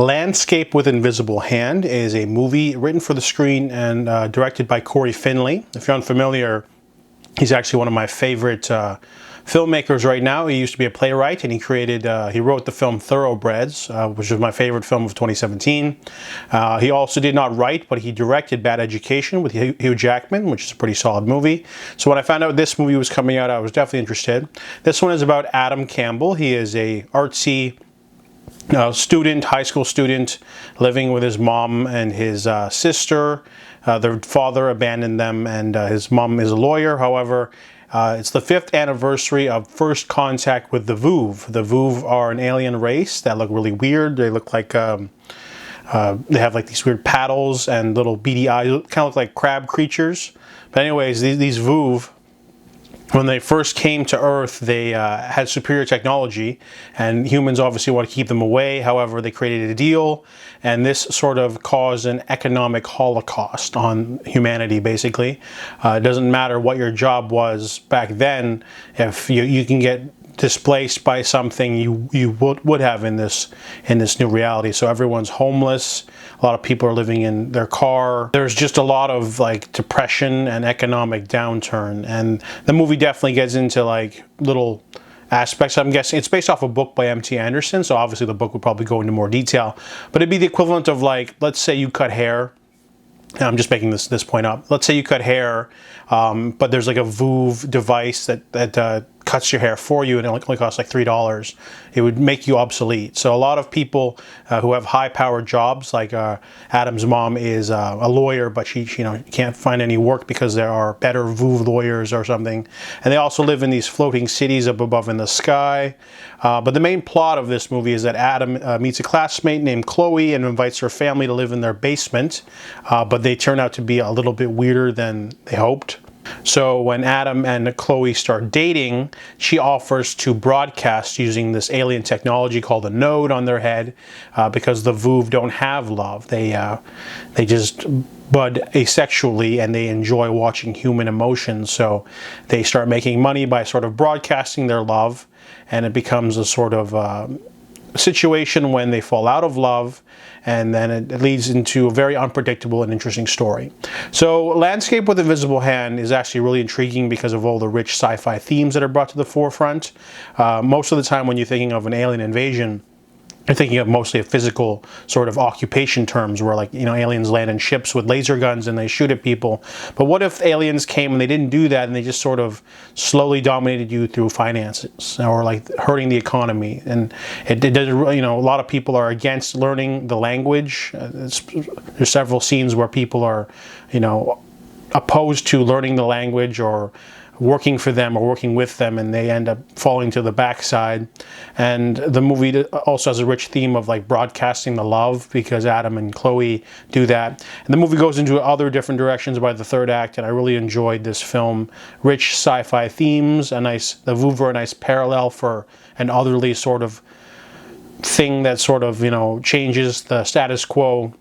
Landscape with Invisible Hand is a movie written for the screen and directed by Corey Finley. If you're unfamiliar, he's actually one of my favorite filmmakers right now. He used to be a playwright, and he wrote the film Thoroughbreds, which is my favorite film of 2017. He also did not write, but he directed Bad Education with Hugh Jackman, which is a pretty solid movie. So when I found out this movie was coming out, I was definitely interested. This one is about Adam Campbell. He is a artsy high school student, living with his mom and his sister. Their father abandoned them, and his mom is a lawyer. However, it's the 5th anniversary of first contact with the Vuvv. The Vuvv are an alien race that look really weird. They look like they have like these weird paddles and little beady eyes, kind of look like crab creatures. But anyways, these Vuvv, when they first came to Earth, they had superior technology, and humans obviously want to keep them away. However, they created a deal, and this sort of caused an economic holocaust on humanity, basically. It doesn't matter what your job was back then. If you can get displaced by something, you would have in this new reality. So everyone's homeless. A lot of people are living in their car. There's just a lot of like depression and economic downturn, and the movie definitely gets into like little aspects. I'm guessing it's based off a book by M.T. Anderson, so obviously the book would probably go into more detail, but it'd be the equivalent of, like, let's say you cut hair. I'm just making this point up. Let's say you cut hair, but there's like a Vuvv device that cuts your hair for you, and it only costs like $3. It would make you obsolete. So a lot of people who have high-powered jobs, like Adam's mom is a lawyer, but she can't find any work because there are better Vuvv lawyers or something. And they also live in these floating cities up above in the sky. But the main plot of this movie is that Adam meets a classmate named Chloe and invites her family to live in their basement, but they turn out to be a little bit weirder than they hoped. So when Adam and Chloe start dating, she offers to broadcast using this alien technology called a node on their head, because the Vuvv don't have love. They just bud asexually, and they enjoy watching human emotions. So they start making money by sort of broadcasting their love, and it becomes a sort of situation when they fall out of love, and then it leads into a very unpredictable and interesting story. So Landscape with Invisible Hand is actually really intriguing because of all the rich sci-fi themes that are brought to the forefront. Most of the time when you're thinking of an alien invasion, you're thinking of mostly a physical sort of occupation terms, where, like, aliens land in ships with laser guns and they shoot at people. But what if aliens came and they didn't do that, and they just sort of slowly dominated you through finances, or like hurting the economy? And it does, a lot of people are against learning the language. There's several scenes where people are, opposed to learning the language or working for them or working with them, and they end up falling to the backside. And the movie also has a rich theme of like broadcasting the love, because Adam and Chloe do that. And the movie goes into other different directions by the third act, and I really enjoyed this film. Rich sci-fi themes, the Vuvv are a nice parallel for an otherly sort of thing that sort of, changes the status quo.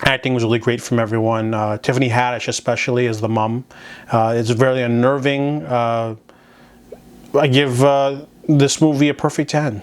Acting was really great from everyone. Tiffany Haddish especially as the mom. It's very unnerving. I give this movie a perfect 10.